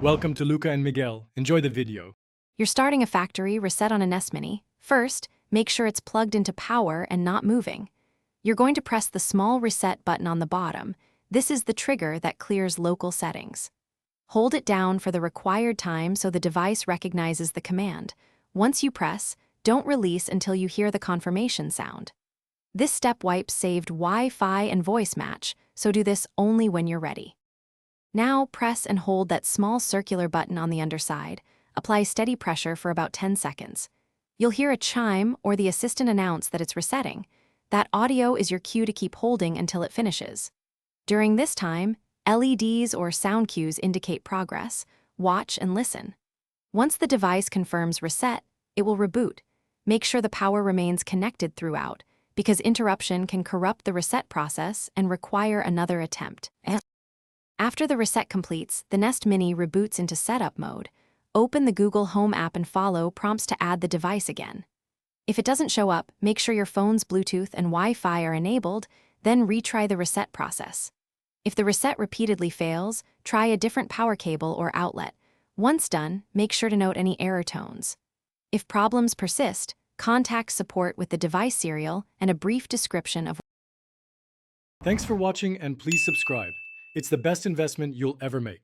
Welcome to Luca and Miguel. Enjoy the video. You're starting a factory reset on a Nest Mini. First, make sure it's plugged into power and not moving. You're going to press the small reset button on the bottom. This is the trigger that clears local settings. Hold it down for the required time so the device recognizes the command. Once you press, don't release until you hear the confirmation sound. This step wipes saved Wi-Fi and voice match, so do this only when you're ready. Now press and hold that small circular button on the underside. Apply steady pressure for about 10 seconds. You'll hear a chime or the assistant announce that it's resetting. That audio is your cue to keep holding until it finishes. During this time, LEDs or sound cues indicate progress. Watch and listen. Once the device confirms reset, it will reboot. Make sure the power remains connected throughout, because interruption can corrupt the reset process and require another attempt. After the reset completes, the Nest Mini reboots into setup mode. Open the Google Home app and follow prompts to add the device again. If it doesn't show up, make sure your phone's Bluetooth and Wi-Fi are enabled, then retry the reset process. If the reset repeatedly fails, try a different power cable or outlet. Once done, make sure to note any error tones. If problems persist, contact support with the device serial and a brief description of. Thanks for watching and please subscribe. It's the best investment you'll ever make.